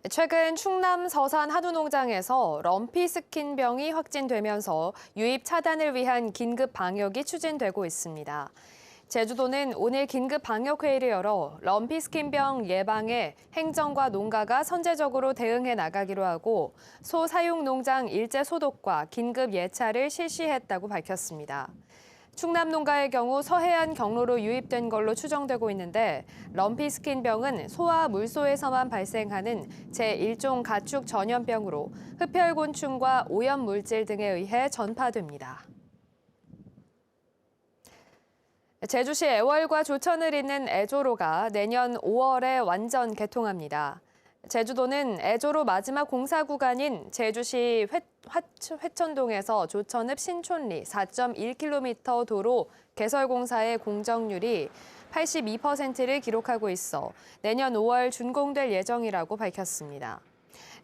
최근 충남 서산 한우 농장에서 럼피스킨병이 확진되면서 유입 차단을 위한 긴급 방역이 추진되고 있습니다. 제주도는 오늘 긴급 방역회의를 열어 럼피스킨병 예방에 행정과 농가가 선제적으로 대응해 나가기로 하고 소 사육 농장 일제 소독과 긴급 예찰을 실시했다고 밝혔습니다. 충남 농가의 경우 서해안 경로로 유입된 걸로 추정되고 있는데 럼피스킨병은 소와 물소에서만 발생하는 제1종 가축 전염병으로 흡혈곤충과 오염물질 등에 의해 전파됩니다. 제주시 애월과 조천을 잇는 애조로가 내년 5월에 완전 개통합니다. 제주도는 애조로 마지막 공사 구간인 제주시 회천동에서 조천읍 신촌리 4.1km 도로 개설 공사의 공정률이 82%를 기록하고 있어 내년 5월 준공될 예정이라고 밝혔습니다.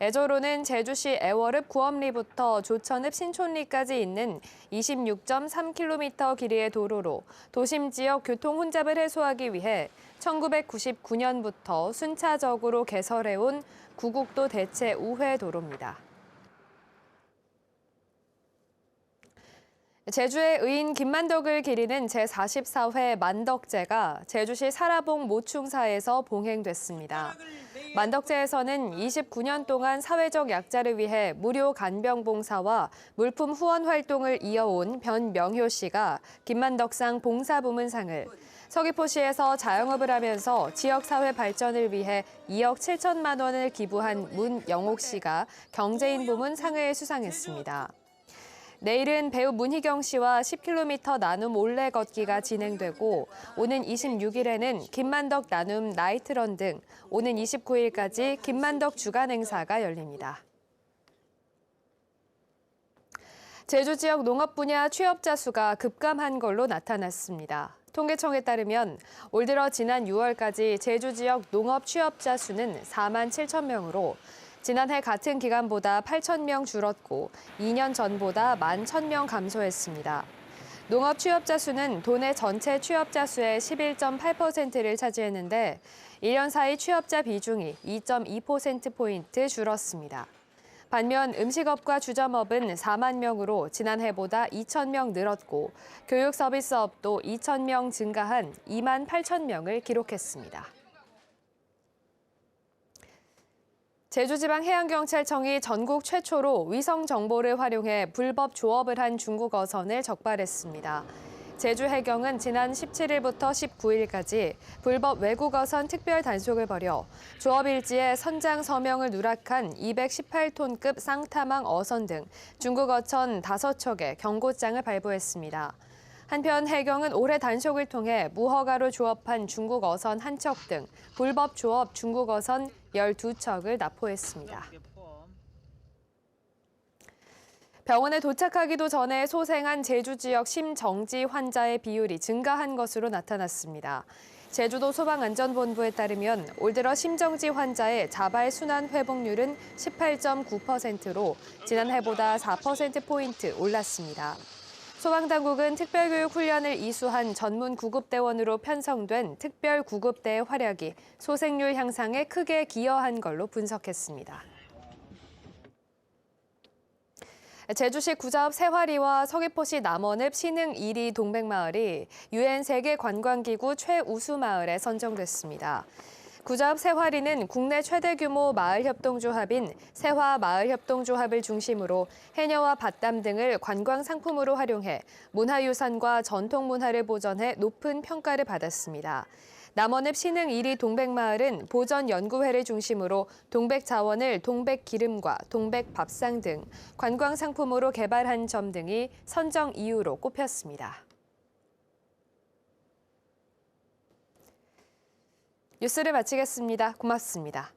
애조로는 제주시 애월읍 구엄리부터 조천읍 신촌리까지 있는 26.3km 길이의 도로로 도심 지역 교통 혼잡을 해소하기 위해 1999년부터 순차적으로 개설해온 구국도 대체 우회 도로입니다. 제주의 의인 김만덕을 기리는 제44회 만덕제가 제주시 사라봉 모충사에서 봉행됐습니다. 만덕제에서는 29년 동안 사회적 약자를 위해 무료 간병 봉사와 물품 후원 활동을 이어온 변명효 씨가 김만덕상 봉사부문상을, 서귀포시에서 자영업을 하면서 지역사회 발전을 위해 2억 7천만 원을 기부한 문영옥 씨가 경제인 부문상을 수상했습니다. 내일은 배우 문희경 씨와 10km 나눔 올레 걷기가 진행되고 오는 26일에는 김만덕 나눔 나이트런 등 오는 29일까지 김만덕 주간 행사가 열립니다. 제주 지역 농업 분야 취업자 수가 급감한 걸로 나타났습니다. 통계청에 따르면 올 들어 지난 6월까지 제주 지역 농업 취업자 수는 4만 7천 명으로 지난해 같은 기간보다 8천 명 줄었고 2년 전보다 1만 1,000명 감소했습니다. 농업 취업자 수는 도내 전체 취업자 수의 11.8%를 차지했는데 1년 사이 취업자 비중이 2.2%포인트 줄었습니다. 반면 음식업과 주점업은 4만 명으로 지난해보다 2천 명 늘었고 교육 서비스업도 2천 명 증가한 2만 8천 명을 기록했습니다. 제주지방해양경찰청이 전국 최초로 위성 정보를 활용해 불법 조업을 한 중국 어선을 적발했습니다. 제주해경은 지난 17일부터 19일까지 불법 외국 어선 특별 단속을 벌여 조업 일지에 선장 서명을 누락한 218톤급 쌍타망 어선 등 중국 어선 5척에 경고장을 발부했습니다. 한편 해경은 올해 단속을 통해 무허가로 조업한 중국 어선 1척 등 불법 조업 중국 어선 12척을 납포했습니다. 병원에 도착하기도 전에 소생한 제주 지역 심정지 환자의 비율이 증가한 것으로 나타났습니다. 제주도 소방안전본부에 따르면 올 들어 심정지 환자의 자발 순환 회복률은 18.9%로 지난해보다 4%포인트 올랐습니다. 소방당국은 특별교육 훈련을 이수한 전문 구급대원으로 편성된 특별구급대의 활약이 소생률 향상에 크게 기여한 걸로 분석했습니다. 제주시 구자읍 세화리와 서귀포시 남원읍 신흥 1리 동백마을이 UN 세계관광기구 최우수 마을에 선정됐습니다. 구자읍 세화리는 국내 최대 규모 마을협동조합인 세화마을협동조합을 중심으로 해녀와 밭담 등을 관광 상품으로 활용해 문화유산과 전통문화를 보전해 높은 평가를 받았습니다. 남원읍 신흥 1리 동백마을은 보전연구회를 중심으로 동백 자원을 동백기름과 동백밥상 등 관광 상품으로 개발한 점 등이 선정 이유로 꼽혔습니다. 뉴스를 마치겠습니다. 고맙습니다.